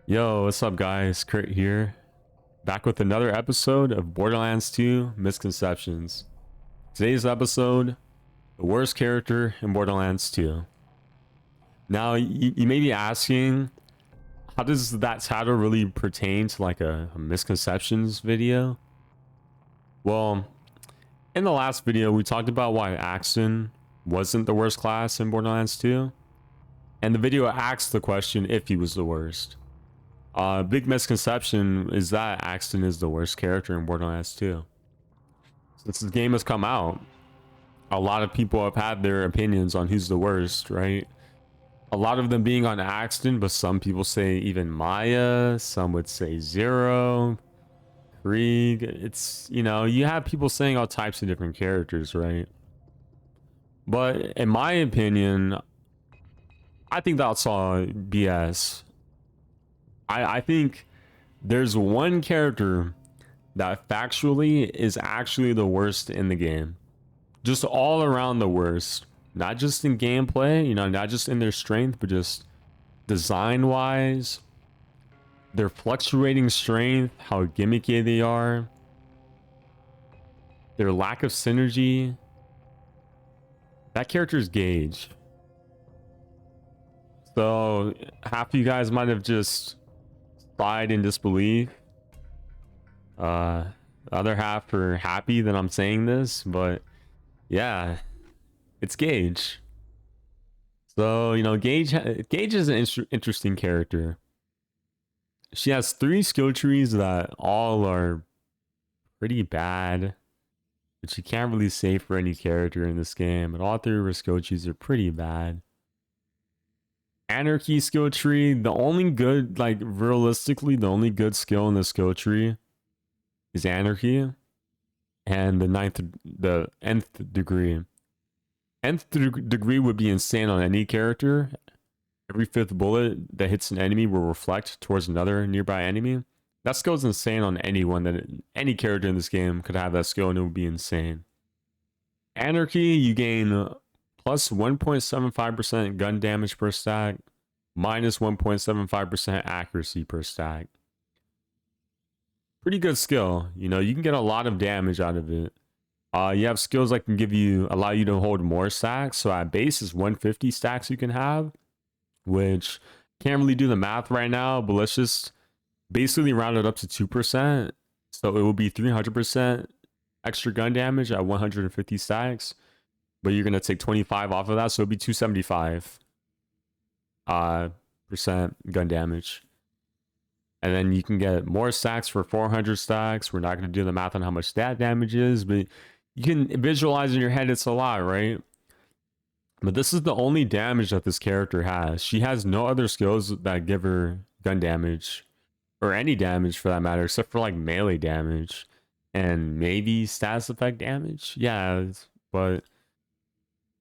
Yo, what's up guys? Kurt here. Back with another episode of Borderlands 2 Misconceptions. Today's episode, the worst character in Borderlands 2. Now, you may be asking, how does that title really pertain to like a misconceptions video? Well, in the last video, we talked about why Axton wasn't the worst class in Borderlands 2. And the video asked the question if he was the worst. Big misconception is that Axton is the worst character in Borderlands 2. Since the game has come out, a lot of people have had their opinions on who's the worst, right? A lot of them being on Axton, but some people say even Maya, some would say Zero, Krieg. It's, you know, you have people saying all types of different characters, right? But in my opinion, I think that's all BS. I think there's one character that factually is actually the worst in the game. Just all around the worst. Not just in gameplay, you know, not just in their strength, but just design-wise, their fluctuating strength, how gimmicky they are, their lack of synergy. That character is Gaige. So half of you guys might have just died in disbelief. The other half are happy that I'm saying this, but yeah, it's Gaige. So, you know, Gaige is an interesting character. She has 3 skill trees that all are pretty bad, which you can't really say for any character in this game, but all 3 of her skill trees are pretty bad. Anarchy skill tree, the only good, like realistically, the only good skill in the skill tree is Anarchy, and the nth degree. Nth degree would be insane on any character. Every 5th bullet that hits an enemy will reflect towards another nearby enemy. That skill is insane on anyone. Any character in this game could have that skill and it would be insane. Anarchy, you gain plus 1.75% gun damage per stack, minus 1.75% accuracy per stack. Pretty good skill. You know, you can get a lot of damage out of it. You have skills that can allow you to hold more stacks. So at base is 150 stacks you can have, which can't really do the math right now, but let's just basically round it up to 2%. So it will be 300% extra gun damage at 150 stacks. But you're gonna take 25 off of that, so it'll be 275 percent gun damage. And then you can get more stacks for 400 stacks. We're not gonna do the math on how much that damage is, but you can visualize in your head it's a lot, right? But this is the only damage that this character has. She has no other skills that give her gun damage, or any damage for that matter, except for like melee damage and maybe status effect damage. Yeah, but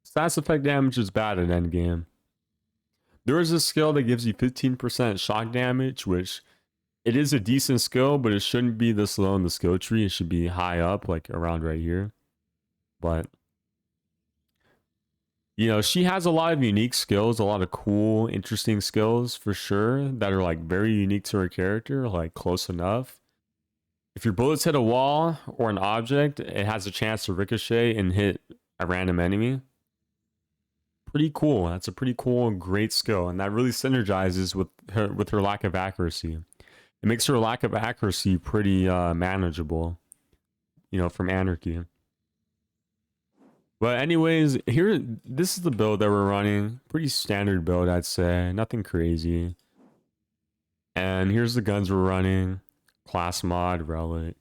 status effect damage is bad in endgame. There is a skill that gives you 15% shock damage, which it is a decent skill, but it shouldn't be this low in the skill tree. It should be high up, like around right here. But, you know, she has a lot of unique skills, a lot of cool, interesting skills for sure that are like very unique to her character, like close enough. If your bullets hit a wall or an object, it has a chance to ricochet and hit a random enemy. Pretty cool. That's a pretty cool and great skill, and that really synergizes with her lack of accuracy. It makes her lack of accuracy pretty manageable, you know, from Anarchy. But anyways, this is the build that we're running. Pretty standard build, I'd say. Nothing crazy. And here's the guns we're running. Class mod, relic.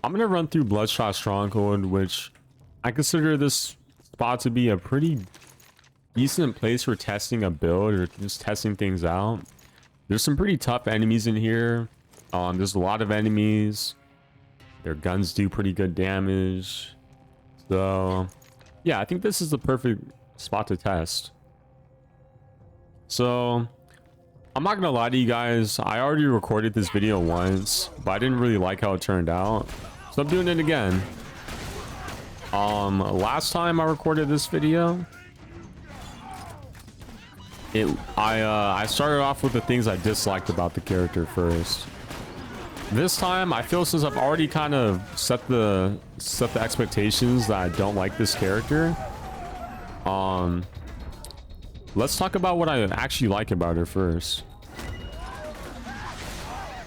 I'm gonna run through Bloodshot Stronghold, which I consider this spot to be a pretty decent place for testing a build or just testing things out. There's some pretty tough enemies in here. There's a lot of enemies. Their guns do pretty good damage. So yeah, I think this is the perfect spot to test. So I'm not gonna lie to you guys, I already recorded this video once, but I didn't really like how it turned out, so I'm doing it again. Last time I recorded this video, I started off with the things I disliked about the character first. This time, I feel since I've already kind of set the expectations that I don't like this character. Let's talk about what I actually like about her first.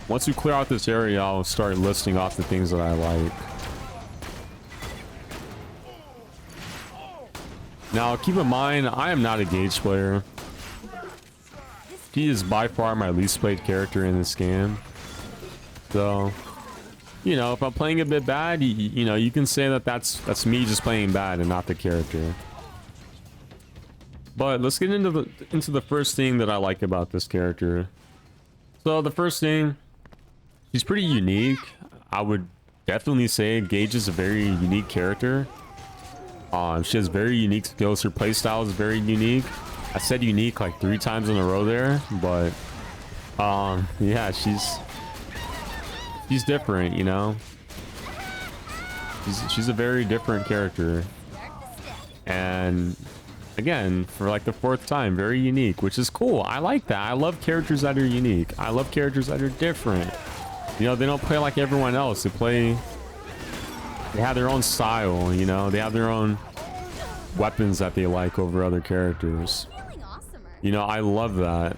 Once we clear out this area, I'll start listing off the things that I like. Now, keep in mind, I am not a Gaige player. He is by far my least played character in this game. So, you know, if I'm playing a bit bad, you know, you can say that that's me just playing bad and not the character. But let's get into the first thing that I like about this character. So the first thing, she's pretty unique. I would definitely say Gaige is a very unique character. She has very unique skills. Her playstyle is very unique. I said unique like 3 times in a row there, but yeah, she's different, you know. She's a very different character, and again, for like the 4th time, very unique, which is cool. I like that. I love characters that are unique. I love characters that are different. You know, they don't play like everyone else. They have their own style, you know. They have their own weapons that they like over other characters. You know, I love that.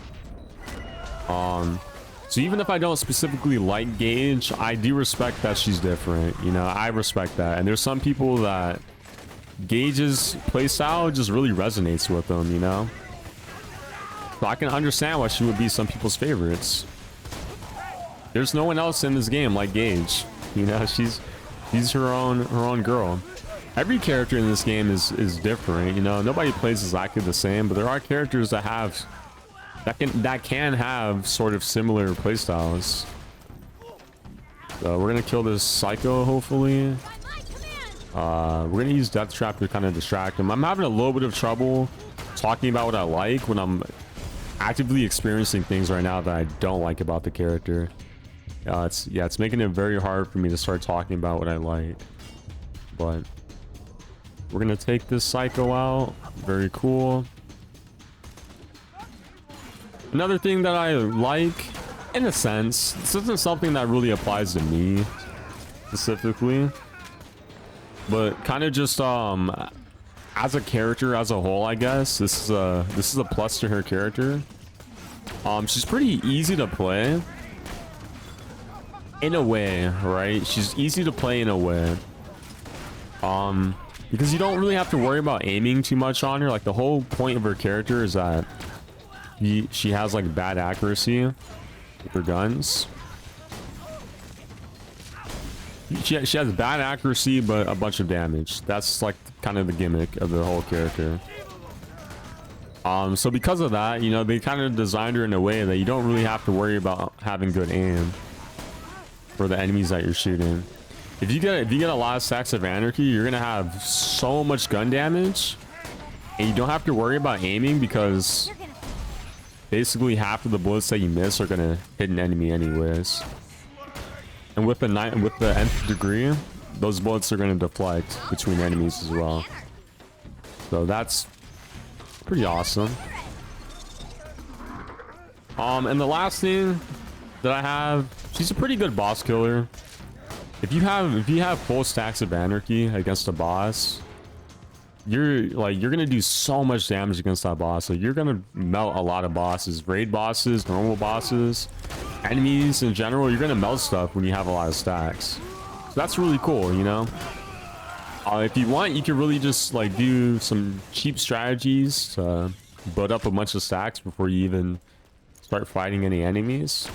So even if I don't specifically like Gaige, I do respect that she's different. You know, I respect that. And there's some people that Gaige's playstyle just really resonates with them, you know? So I can understand why she would be some people's favorites. There's no one else in this game like Gaige. You know, she's her own girl. Every character in this game is different, you know. Nobody plays exactly the same, but there are characters that can have sort of similar playstyles. So we're gonna kill this psycho, hopefully. We're gonna use Death Trap to kind of distract him. I'm having a little bit of trouble talking about what I like when I'm actively experiencing things right now that I don't like about the character. It's making it very hard for me to start talking about what I like. But we're gonna take this psycho out. Very cool. Another thing that I like, in a sense, this isn't something that really applies to me specifically, but kind of just as a character as a whole, I guess this is a plus to her character. She's pretty easy to play in a way, right? She's easy to play in a way, because you don't really have to worry about aiming too much on her. Like, the whole point of her character is that she has like bad accuracy with her guns. She has bad accuracy but a bunch of damage. That's like kind of the gimmick of the whole character. So because of that, you know, they kind of designed her in a way that you don't really have to worry about having good aim for the enemies that you're shooting. If you get a lot of stacks of Anarchy, you're gonna have so much gun damage, and you don't have to worry about aiming because basically half of the bullets that you miss are gonna hit an enemy anyways. And with the nth degree, those bullets are gonna deflect between enemies as well. So that's pretty awesome. And the last thing that I have, she's a pretty good boss killer. If you have full stacks of Anarchy against a boss, you're gonna do so much damage against that boss. So you're gonna melt a lot of bosses, raid bosses, normal bosses, enemies in general. You're gonna melt stuff when you have a lot of stacks. So that's really cool, you know. If you want, you can really just like do some cheap strategies to build up a bunch of stacks before you even start fighting any enemies.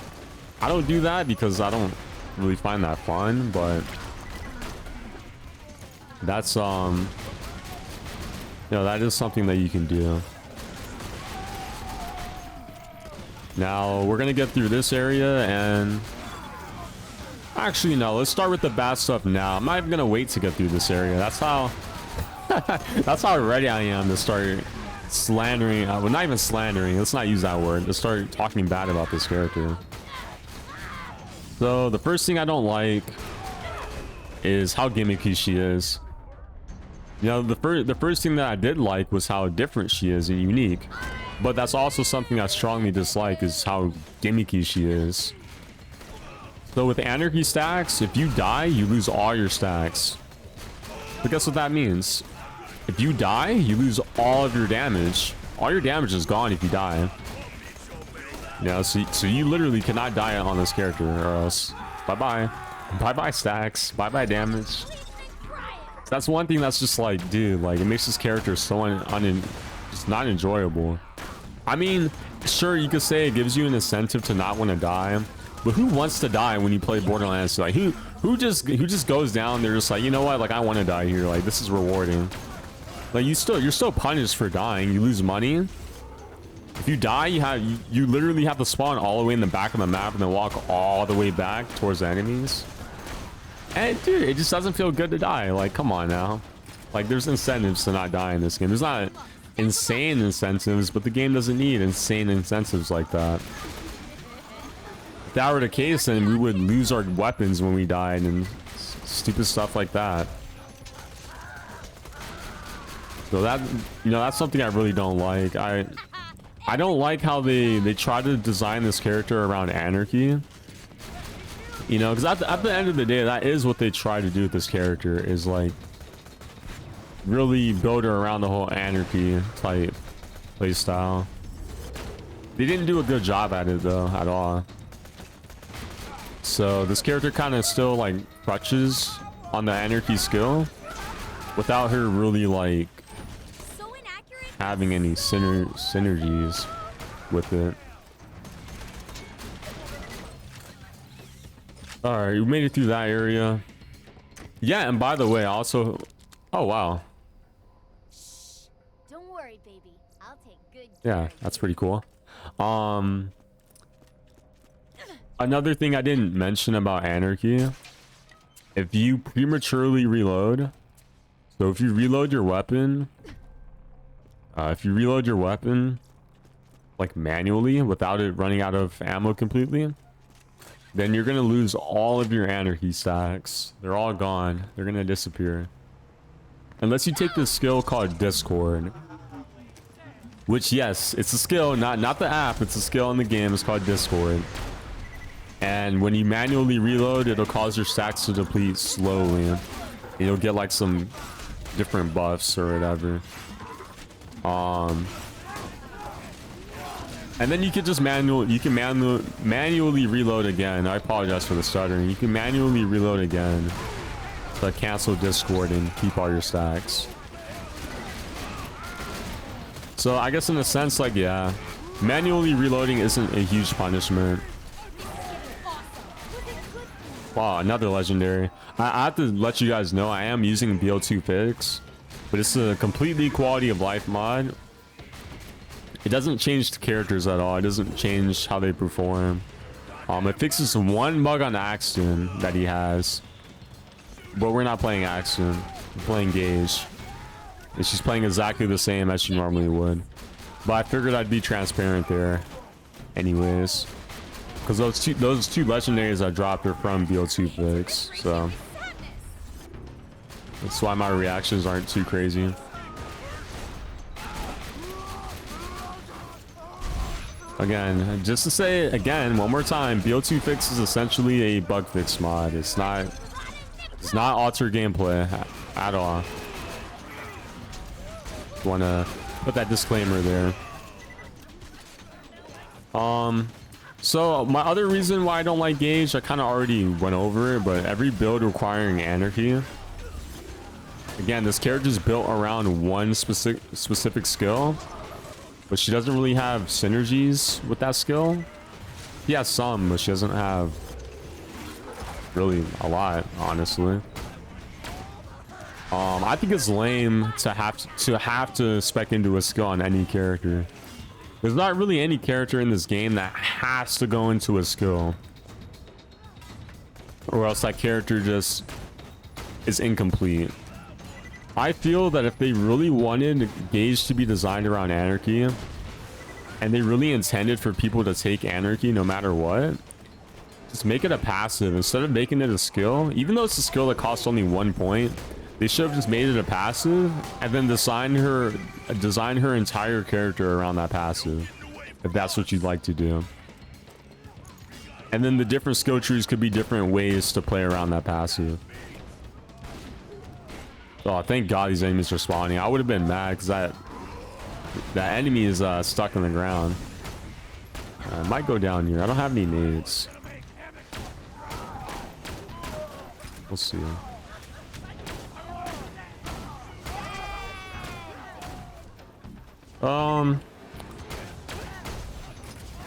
I don't do that because I don't really find that fun, but that's you know, that is something that you can do. Now we're gonna get through this area, and actually no, let's start with the bad stuff now. I'm not even gonna wait to get through this area. That's how that's how ready I am to start slandering, well, not even slandering, let's not use that word, to start talking bad about this character. So the first thing I don't like is how gimmicky she is. You know, the first thing that I did like was how different she is and unique. But that's also something I strongly dislike, is how gimmicky she is. So with Anarchy stacks, if you die, you lose all your stacks. But guess what that means? If you die, you lose all of your damage. All your damage is gone if you die. Yeah, so you literally cannot die on this character, or else bye-bye. Bye-bye stacks. Bye-bye damage. That's one thing that's just like, dude, like, it makes this character so just not enjoyable. I mean, sure, you could say it gives you an incentive to not want to die, but who wants to die when you play Borderlands? Like, who just goes down there just like, you know what, like, I want to die here, like, this is rewarding. Like, you're still punished for dying. You lose money. If you die, you literally have to spawn all the way in the back of the map and then walk all the way back towards the enemies. And dude, it just doesn't feel good to die. Like, come on now. Like, there's incentives to not die in this game. There's not insane incentives, but the game doesn't need insane incentives like that. If that were the case, then we would lose our weapons when we died and stupid stuff like that. So that, you know, that's something I really don't like. I don't like how they try to design this character around Anarchy. You know, because at the end of the day, that is what they try to do with this character, is like really build her around the whole Anarchy type play style. They didn't do a good job at it though, at all. So this character kind of still like crutches on the Anarchy skill without her really like having any synergies with it. All right, we made it through that area. Yeah, and by the way, also, oh wow. Don't worry, baby. I'll take good care. Yeah, that's pretty cool. Another thing I didn't mention about Anarchy, if you prematurely reload, so if you reload your weapon, like manually without it running out of ammo completely, then you're gonna lose all of your Anarchy stacks. They're all gone. They're gonna disappear. Unless you take this skill called Discord. Which, yes, it's a skill, not the app, it's a skill in the game. It's called Discord. And when you manually reload, it'll cause your stacks to deplete slowly. You'll get like some different buffs or whatever. And then you can just manually reload again. I apologize for the stuttering. You can manually reload again to cancel Discord and keep all your stacks. So I guess in a sense, like, yeah, manually reloading isn't a huge punishment. Wow, another legendary. I have to let you guys know I am using BO2 fix, but it's a completely quality of life mod. It doesn't change the characters at all. It doesn't change how they perform. It fixes one bug on Axton that he has, but we're not playing Axton. We're playing Gaige, and she's playing exactly the same as she normally would. But I figured I'd be transparent there, anyways, because those two legendaries I dropped are from BO2 fix, so that's why my reactions aren't too crazy. Again, just to say it again one more time, BO2 fix is essentially a bug fix mod. It's not altered gameplay at all. Want to put that disclaimer there. So my other reason why I don't like Gaige, I kind of already went over it, but every build requiring Anarchy. Again, this character is built around one specific skill, but she doesn't really have synergies with that skill. She has some, but she doesn't have really a lot, honestly. I think it's lame to have to spec into a skill on any character. There's not really any character in this game that has to go into a skill, or else that character just is incomplete. I feel that if they really wanted Gaige to be designed around Anarchy, and they really intended for people to take Anarchy no matter what, just make it a passive instead of making it a skill. Even though it's a skill that costs only 1 point, They should have just made it a passive and then design her entire character around that passive, if that's what you'd like to do. And then the different skill trees could be different ways to play around that passive. Oh, thank God these enemies are spawning. I would have been mad because that enemy is stuck in the ground. I might go down here. I don't have any nades. We'll see.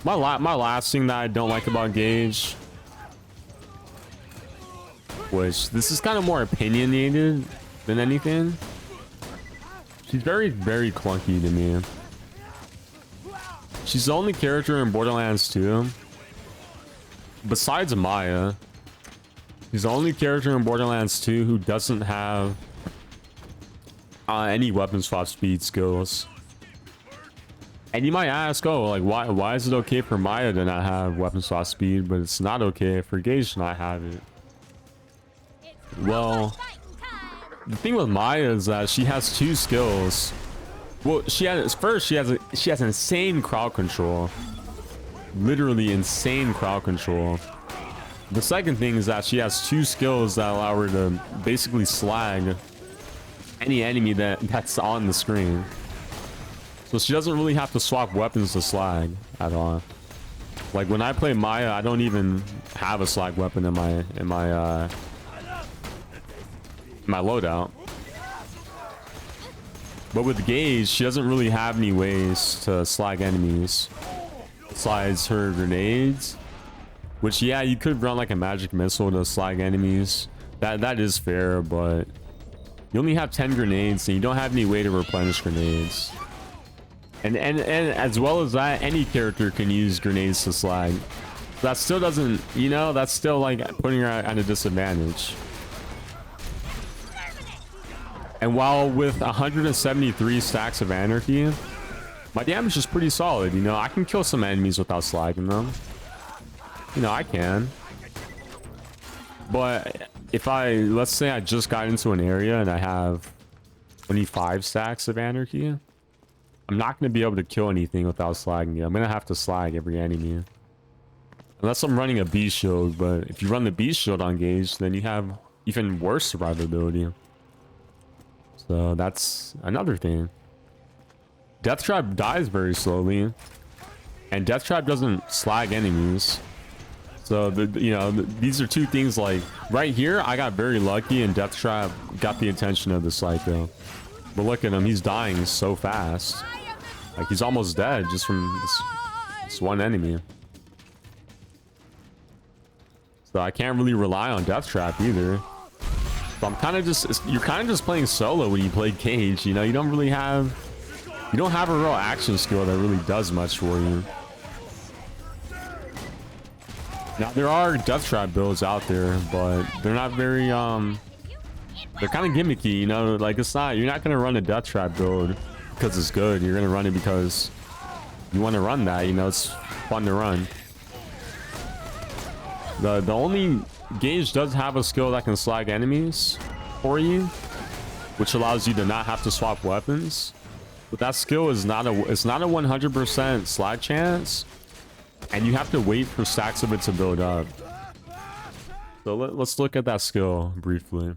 My last thing that I don't like about Gaige, which this is kind of more opinionated than anything. She's very, very clunky to me. She's the only character in Borderlands 2, besides Maya. She's the only character in Borderlands 2 who doesn't have any weapon swap speed skills. And you might ask, oh, like why is it okay for Maya to not have weapon swap speed, but it's not okay for Gaige to not have it? Well, the thing with Maya is that she has two skills. Well, she has insane crowd control. Literally insane crowd control. The second thing is that she has two skills that allow her to basically slag any enemy that's on the screen. So she doesn't really have to swap weapons to slag at all. Like when I play Maya, I don't even have a slag weapon in my loadout. But with Gaige, she doesn't really have any ways to slag enemies besides her grenades. Which, yeah, you could run like a magic missile to slag enemies. That is fair, but you only have 10 grenades and you don't have any way to replenish grenades. And as well as that, any character can use grenades to slag. That still doesn't, you know, that's still like putting her at a disadvantage. And while with 173 stacks of Anarchy, my damage is pretty solid. You know, I can kill some enemies without slagging them. You know, I can. But if let's say I just got into an area and I have 25 stacks of Anarchy, I'm not going to be able to kill anything without slagging it. I'm going to have to slag every enemy. Unless I'm running a beast shield, but if you run the beast shield on Gaige, then you have even worse survivability. So that's another thing. Death Trap dies very slowly, and Death Trap doesn't slag enemies. So these are two things. Like right here, I got very lucky, and Death Trap got the attention of the Psycho. But look at him; he's dying so fast. Like he's almost dead just from this one enemy. So I can't really rely on Death Trap either. So I'm kind of you're kind of just playing solo when you play Gaige. You know, you don't have a real action skill that really does much for you. Now there are Death Trap builds out there, but they're not very they're kind of gimmicky, you know. Like you're not gonna run a Death Trap build because it's good. You're gonna run it because you want to run that, you know. It's fun to run. The only Gaige does have a skill that can slag enemies for you, which allows you to not have to swap weapons. But that skill is not a 100% slag chance, and you have to wait for stacks of it to build up. So let's look at that skill briefly.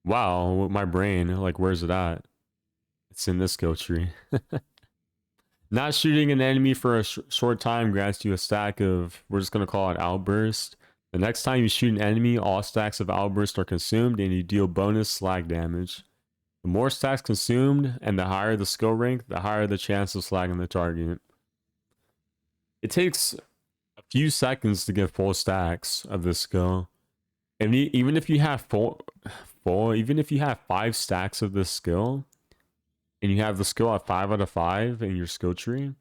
Wow, with my brain, like, where's it at? It's in this skill tree. Not shooting an enemy for a short time grants you a stack of, we're just going to call it Outburst. The next time you shoot an enemy, all stacks of Outburst are consumed and you deal bonus slag damage. The more stacks consumed and the higher the skill rank, the higher the chance of slagging the target. It takes a few seconds to get full stacks of this skill. And even if you have even if you have 5 stacks of this skill, and you have the skill at 5 out of 5 in your skill tree,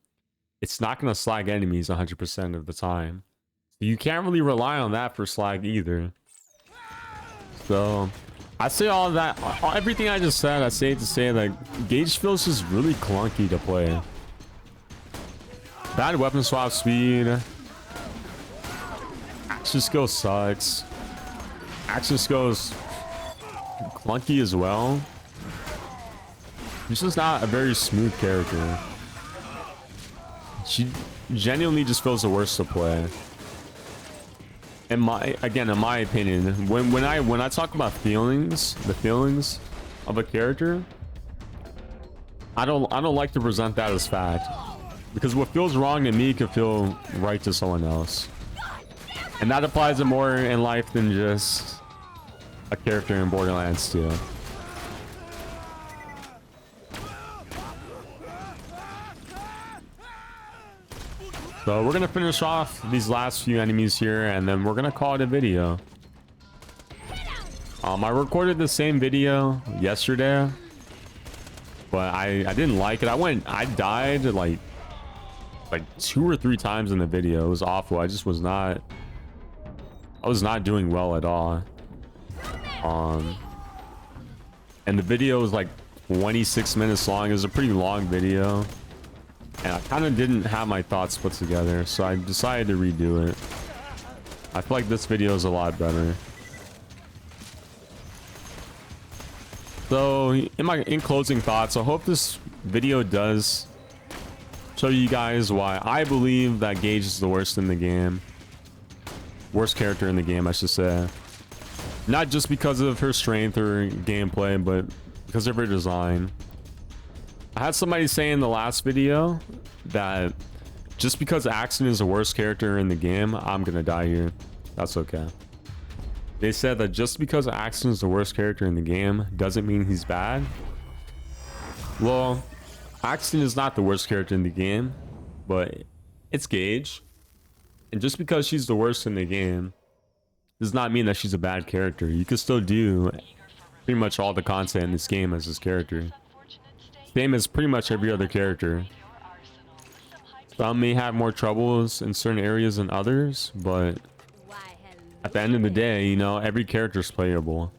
it's not going to slag enemies 100% of the time. So you can't really rely on that for slag either. So I say all that, everything I just said, I say to say that Gaige feels just really clunky to play. Bad weapon swap speed. Action skill sucks. Axton goes clunky as well. He's just not a very smooth character. She genuinely just feels the worst to play. In my opinion, when I talk about feelings, the feelings of a character, I don't like to present that as fact, because what feels wrong to me could feel right to someone else, and that applies to more in life than just a character in Borderlands 2. So we're gonna finish off these last few enemies here, and then we're gonna call it a video. I recorded the same video yesterday, but I didn't like it. I died like 2 or 3 times in the video. It was awful. I was not doing well at all. And the video was like 26 minutes long. It was a pretty long video. And I kind of didn't have my thoughts put together, so I decided to redo it. I feel like this video is a lot better. So in closing thoughts, I hope this video does show you guys why I believe that Gaige is the worst in the game. Worst character in the game, I should say. Not just because of her strength or gameplay, but because of her design. I had somebody say in the last video that just because Axton is the worst character in the game, I'm gonna die here. That's okay. They said that just because Axton is the worst character in the game doesn't mean he's bad. Well, Axton is not the worst character in the game, but it's Gaige. And just because she's the worst in the game does not mean that she's a bad character. You can still do pretty much all the content in this game as this character. Same as pretty much every other character. Some may have more troubles in certain areas than others, but at the end of the day, you know, every character is playable.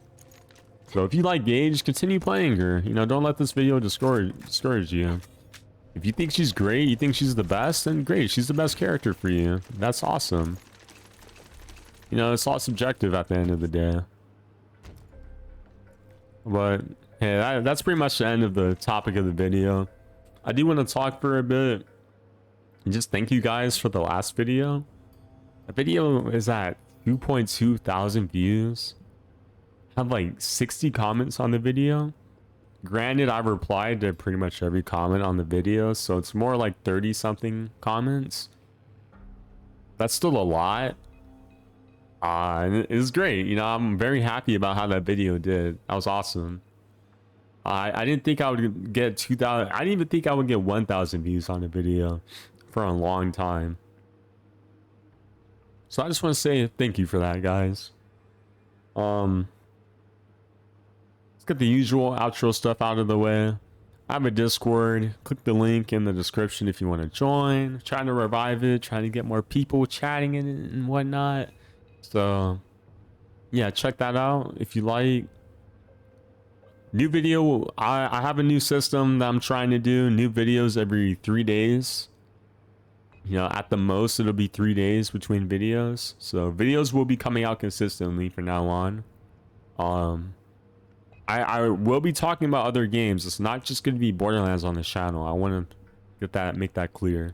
So if you like Gaige, continue playing her. You know, don't let this video discourage you. If you think she's great, you think she's the best, then great. She's the best character for you. That's awesome. You know, it's all subjective at the end of the day. But hey, that's pretty much the end of the topic of the video. I do want to talk for a bit and just thank you guys for the last video. The video is at 2.2 thousand views. I have like 60 comments on the video. Granted, I replied to pretty much every comment on the video, so it's more like 30 something comments. That's still a lot. And it's great. You know, I'm very happy about how that video did. That was awesome. I didn't think I would get 2,000. I didn't even think I would get 1,000 views on a video for a long time. So I just want to say thank you for that, guys. Let's get the usual outro stuff out of the way. I have a Discord. Click the link in the description if you want to join. Trying to revive it, trying to get more people chatting in it and whatnot. So yeah, check that out if you like. New video, I have a new system that I'm trying to do. New videos every 3 days. You know, at the most it'll be 3 days between videos. So videos will be coming out consistently from now on. I will be talking about other games. It's not just going to be Borderlands on this channel. I want to make that clear.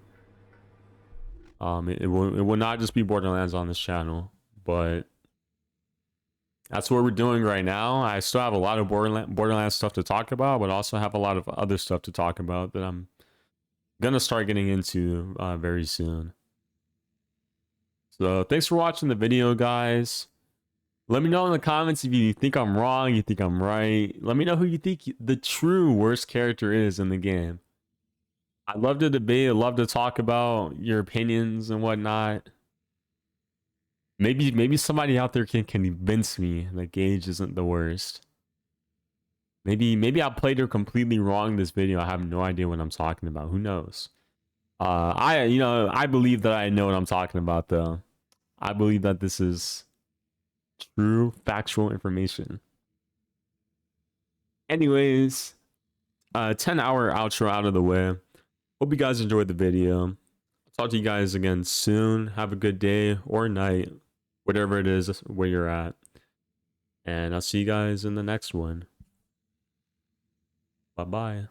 It will not just be Borderlands on this channel, but that's what we're doing right now. I still have a lot of Borderlands stuff to talk about, but also have a lot of other stuff to talk about that I'm gonna start getting into very soon. So thanks for watching the video, guys. Let me know in the comments if you think I'm wrong, you think I'm right. Let me know who you think the true worst character is in the game. I'd love to debate. I'd love to talk about your opinions and whatnot. Maybe somebody out there can convince me that Gaige isn't the worst. Maybe I played her completely wrong this video. I have no idea what I'm talking about. Who knows? I believe that I know what I'm talking about, though. I believe that this is true factual information. Anyways, 10-hour outro out of the way. Hope you guys enjoyed the video. I'll talk to you guys again soon. Have a good day or night, whatever it is where you're at. And I'll see you guys in the next one. Bye bye.